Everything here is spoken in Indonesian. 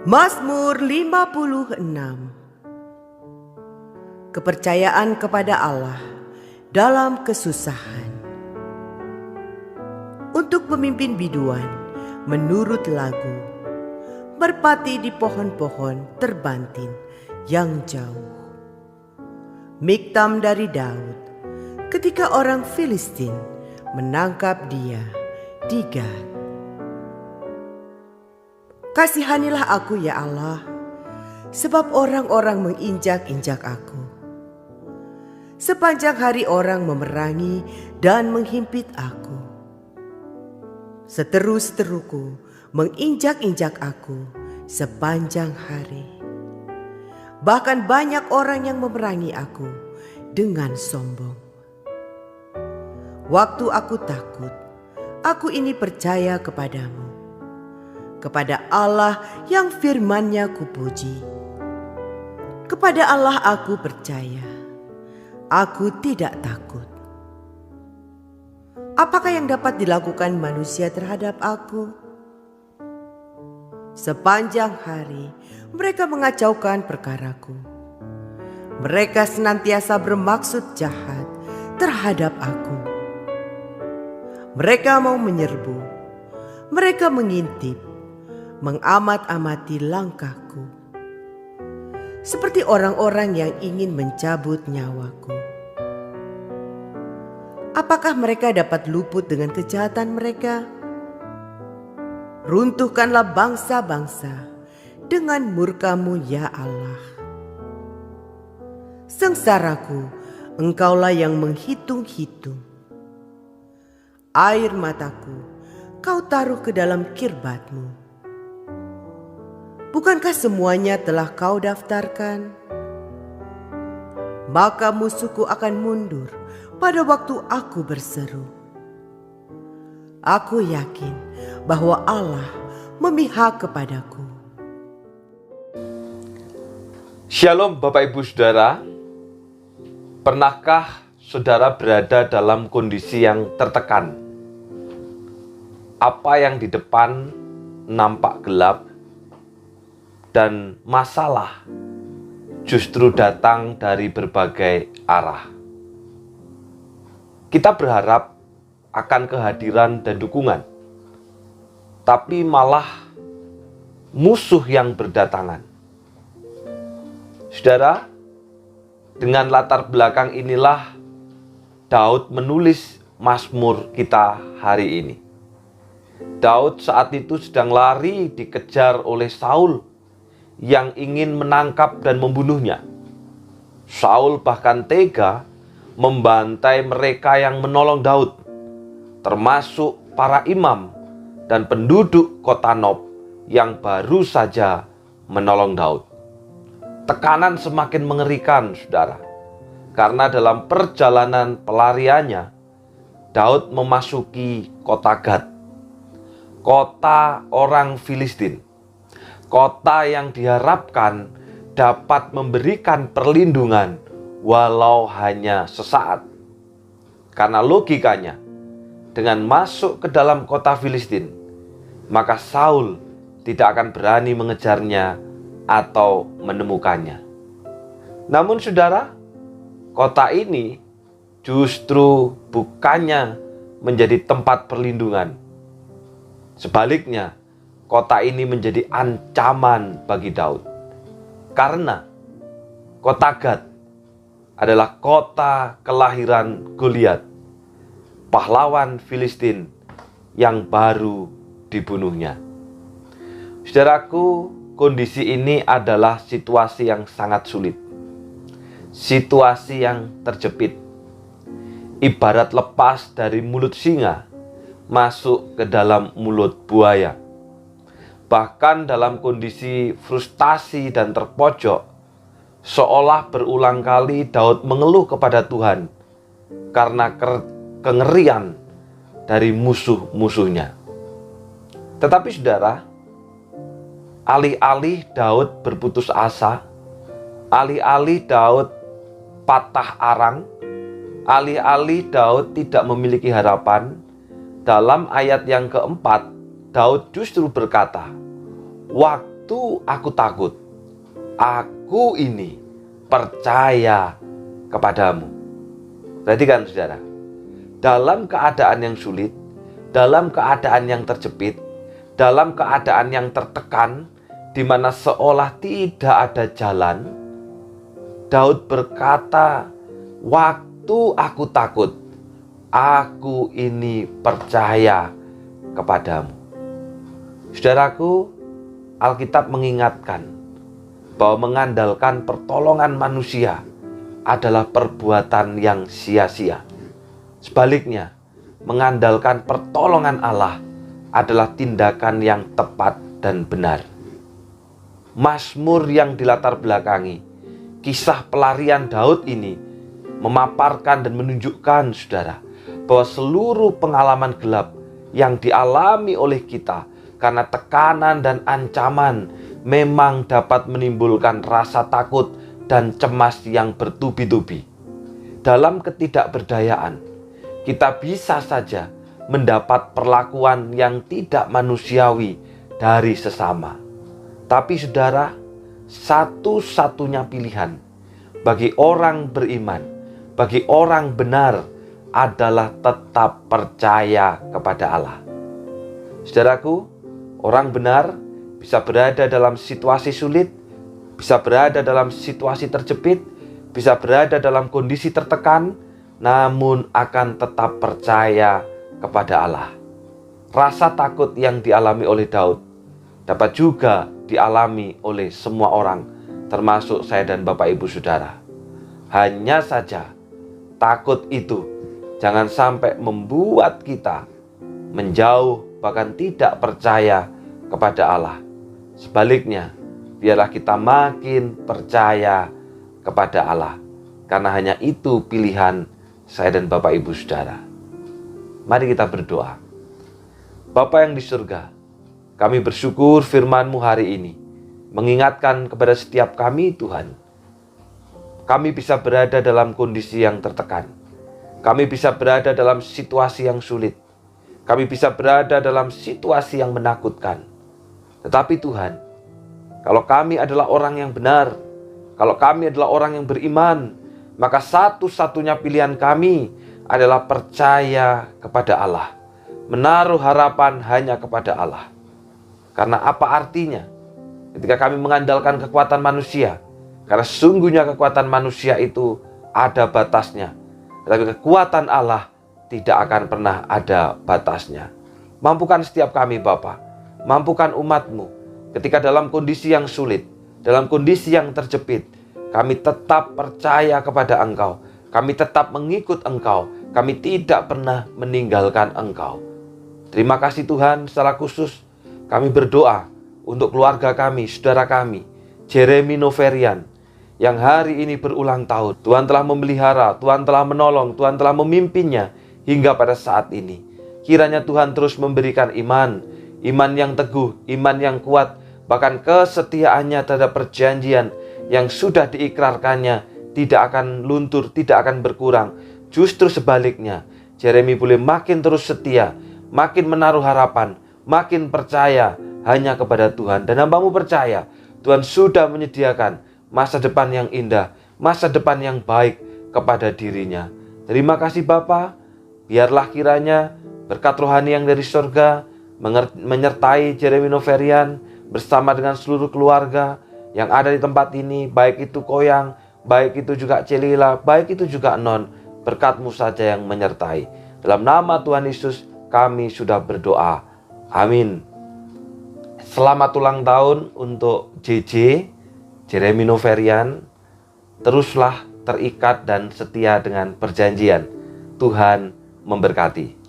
Mazmur 56. Kepercayaan kepada Allah dalam kesusahan. Untuk pemimpin biduan menurut lagu, merpati di pohon-pohon terbantin yang jauh. Miktam dari Daud ketika orang Filistin menangkap dia di Gat. Kasihanilah aku ya Allah, sebab orang-orang menginjak-injak aku. Sepanjang hari orang memerangi dan menghimpit aku. Seteru-seteruku menginjak-injak aku sepanjang hari. Bahkan banyak orang yang memerangi aku dengan sombong. Waktu aku takut, aku ini percaya kepadamu. Kepada Allah yang firman-Nya kupuji. Kepada Allah aku percaya. Aku tidak takut. Apakah yang dapat dilakukan manusia terhadap aku? Sepanjang hari mereka mengacaukan perkaraku. Mereka senantiasa bermaksud jahat terhadap aku. Mereka mau menyerbu. Mereka mengintip, mengamat-amati langkahku, seperti orang-orang yang ingin mencabut nyawaku. Apakah mereka dapat luput dengan kejahatan mereka? Runtuhkanlah bangsa-bangsa dengan murka-Mu ya Allah. Sengsaraku, Engkaulah yang menghitung-hitung. Air mataku Kau taruh ke dalam kirbat-Mu. Bukankah semuanya telah Kau daftarkan? Maka musuhku akan mundur pada waktu aku berseru. Aku yakin bahwa Allah memihak kepadaku. Shalom Bapak Ibu Saudara. Pernahkah saudara berada dalam kondisi yang tertekan? Apa yang di depan nampak gelap, dan masalah justru datang dari berbagai arah. Kita berharap akan kehadiran dan dukungan, tapi malah musuh yang berdatangan. Saudara, dengan latar belakang inilah Daud menulis Mazmur kita hari ini. Daud saat itu sedang lari dikejar oleh Saul yang ingin menangkap dan membunuhnya. Saul bahkan tega membantai mereka yang menolong Daud, termasuk para imam dan penduduk kota Nob yang baru saja menolong Daud. Tekanan semakin mengerikan, saudara, karena dalam perjalanan pelariannya, Daud memasuki kota Gat, kota orang Filistin. Kota yang diharapkan dapat memberikan perlindungan walau hanya sesaat. Karena logikanya, dengan masuk ke dalam kota Filistin, maka Saul tidak akan berani mengejarnya atau menemukannya. Namun saudara, kota ini justru bukannya menjadi tempat perlindungan. Sebaliknya, kota ini menjadi ancaman bagi Daud. Karena kota Gat adalah kota kelahiran Goliat, pahlawan Filistin yang baru dibunuhnya. Saudaraku, kondisi ini adalah situasi yang sangat sulit. Situasi yang terjepit. Ibarat lepas dari mulut singa masuk ke dalam mulut buaya. Bahkan dalam kondisi frustasi dan terpojok, seolah berulang kali Daud mengeluh kepada Tuhan karena kengerian dari musuh-musuhnya. Tetapi saudara, alih-alih Daud berputus asa, alih-alih Daud patah arang, alih-alih Daud tidak memiliki harapan, dalam ayat yang keempat, Daud justru berkata, waktu waktu aku takut, aku ini percaya kepadamu. Perhatikan saudara, dalam keadaan yang sulit, dalam keadaan yang terjepit, dalam keadaan yang tertekan, di mana seolah tidak ada jalan, Daud berkata, waktu aku takut, aku ini percaya kepadamu. Saudaraku, Alkitab mengingatkan bahwa mengandalkan pertolongan manusia adalah perbuatan yang sia-sia. Sebaliknya, mengandalkan pertolongan Allah adalah tindakan yang tepat dan benar. Mazmur yang dilatar belakangi kisah pelarian Daud ini memaparkan dan menunjukkan, saudara, bahwa seluruh pengalaman gelap yang dialami oleh kita karena tekanan dan ancaman memang dapat menimbulkan rasa takut dan cemas yang bertubi-tubi. Dalam ketidakberdayaan, kita bisa saja mendapat perlakuan yang tidak manusiawi dari sesama. Tapi saudara, satu-satunya pilihan bagi orang beriman, bagi orang benar adalah tetap percaya kepada Allah. Saudaraku, orang benar bisa berada dalam situasi sulit, bisa berada dalam situasi terjepit, bisa berada dalam kondisi tertekan, namun akan tetap percaya kepada Allah. Rasa takut yang dialami oleh Daud dapat juga dialami oleh semua orang, termasuk saya dan Bapak Ibu Saudara. Hanya saja takut itu jangan sampai membuat kita menjauh, bahkan tidak percaya kepada Allah. Sebaliknya, biarlah kita makin percaya kepada Allah, karena hanya itu pilihan saya dan Bapak Ibu Saudara. Mari kita berdoa. Bapa yang di surga, kami bersyukur firman-Mu hari ini mengingatkan kepada setiap kami, Tuhan. Kami bisa berada dalam kondisi yang tertekan. Kami bisa berada dalam situasi yang sulit. Kami bisa berada dalam situasi yang menakutkan. Tetapi Tuhan, kalau kami adalah orang yang benar, kalau kami adalah orang yang beriman, maka satu-satunya pilihan kami adalah percaya kepada Allah. Menaruh harapan hanya kepada Allah. Karena apa artinya ketika kami mengandalkan kekuatan manusia? Karena sungguhnya kekuatan manusia itu ada batasnya. Tetapi kekuatan Allah tidak akan pernah ada batasnya. Mampukan setiap kami Bapa, mampukan umat-Mu ketika dalam kondisi yang sulit, dalam kondisi yang terjepit, kami tetap percaya kepada Engkau. Kami tetap mengikut Engkau. Kami tidak pernah meninggalkan Engkau. Terima kasih Tuhan, secara khusus kami berdoa untuk keluarga kami, saudara kami, Jeremy Noverian, yang hari ini berulang tahun. Tuhan telah memelihara, Tuhan telah menolong, Tuhan telah memimpinnya hingga pada saat ini. Kiranya Tuhan terus memberikan iman yang teguh, iman yang kuat, bahkan kesetiaannya terhadap perjanjian yang sudah diikrarkannya tidak akan luntur, tidak akan berkurang. Justru sebaliknya, Jeremy boleh makin terus setia, makin menaruh harapan, makin percaya hanya kepada Tuhan. Dan hamba-Mu percaya Tuhan sudah menyediakan masa depan yang indah, masa depan yang baik kepada dirinya. Terima kasih Bapa. Biarlah kiranya berkat rohani yang dari surga menyertai Jeremy Noverian bersama dengan seluruh keluarga yang ada di tempat ini, baik itu Koyang, baik itu juga Celila, baik itu juga Non. Berkat-Mu saja yang menyertai. Dalam nama Tuhan Yesus kami sudah berdoa. Amin. Selamat ulang tahun untuk JJ, Jeremy Noverian. Teruslah terikat dan setia dengan perjanjian. Tuhan memberkati.